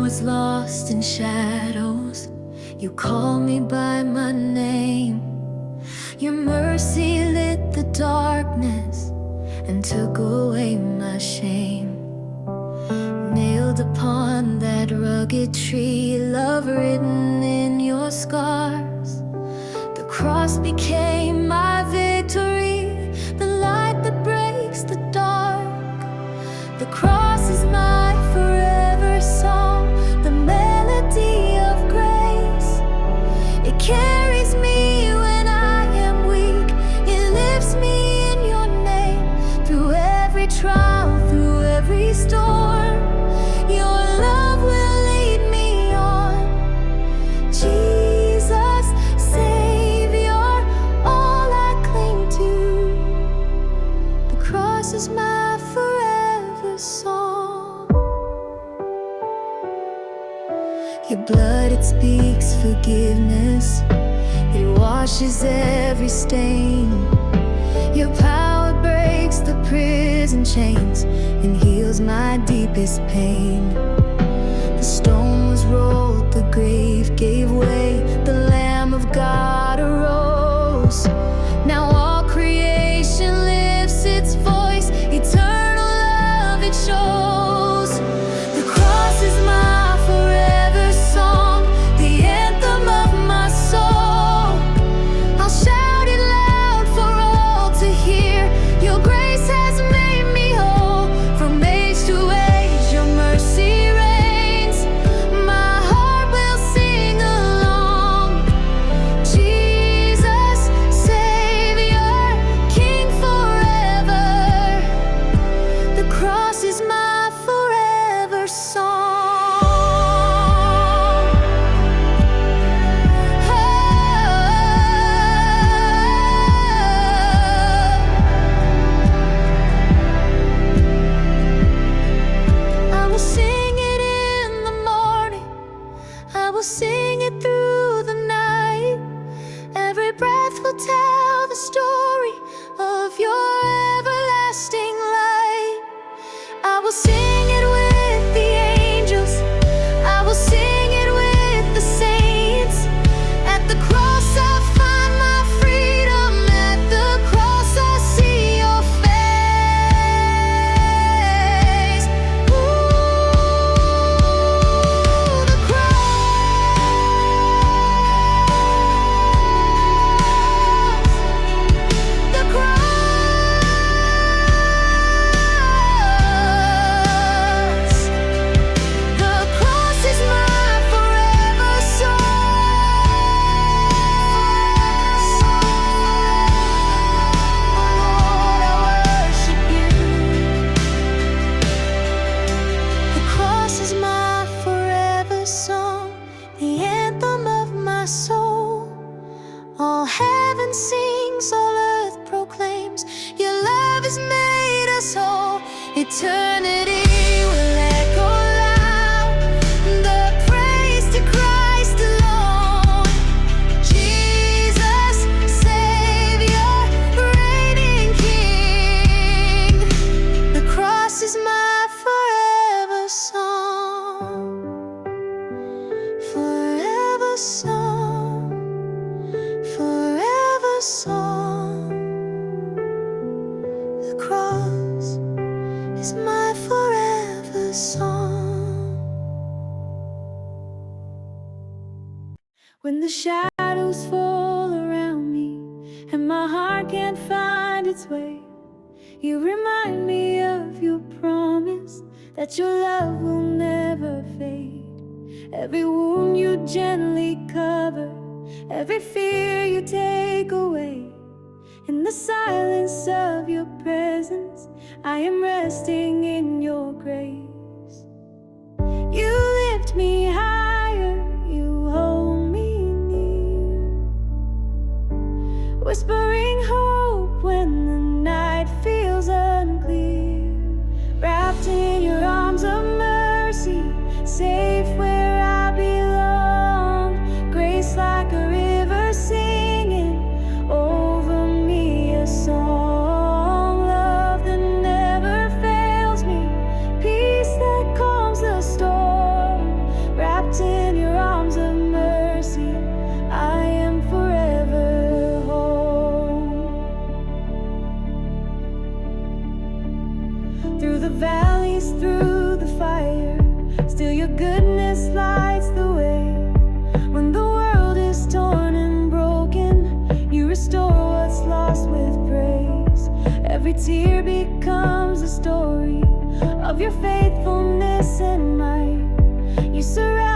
was lost in shadows, you called me by my name. Your mercy lit the darkness and took away my shame. Nailed upon that rugged tree, love written in your scars. The cross became my victory, the light that breaks the dark. The cross is my forever song, the melody of grace. It carries me when I am weak, it lifts me in your name. Through every trial, through every storm, your love will lead me on. Jesus, Savior, all I cling to. The cross is my forever song. Your blood, it speaks forgiveness, it washes every stain. Your power breaks the prison chains and heals my deepest pain. The stone was rolled, the grave gave way, the Lamb of God arose. Now all creation lifts its voice, eternal love it shows. The cross is my forever song, the anthem of my soul. I'll shout it loud for all to hear. Your grace has made me whole. From age to age, your mercy reigns. My heart will sing along. Jesus, Savior, King forever. The cross is my forever song. I will sing it in the morning, I will sing it through the night. Every breath will tell the story of your everlasting light. I will sing it with the angels, I will sing it with the saints. At the cross I find my freedom, at the cross I see your face. Ooh, the cross, the cross. The cross is my forever song. Lord, I worship you. The cross is my forever song, the anthem of my soul. All heaven sings, all earth proclaims, your love has made us whole. Eternity will echo loud the praise to Christ alone. Jesus, Savior, reigning King. The cross is my forever song, forever song, forever song. The cross is my forever song. When the shadows fall around me and my heart can't find its way, you remind me of your promise that your love will never fade. Every wound you gently cover, every fear you take away. In the silence of your presence, I am resting in your grace. You lift me higher, you hold me near, whispering hope when the night feels unclear. Wrapped in your arms of mercy, safe where I belong. Grace like a river singing over me a song. Love that never fails me, peace that calms the storm. valleys through the fire, still your goodness lights the way. When the world is torn and broken, you restore what's lost with praise. Every tear becomes a story of your faithfulness and might. You surround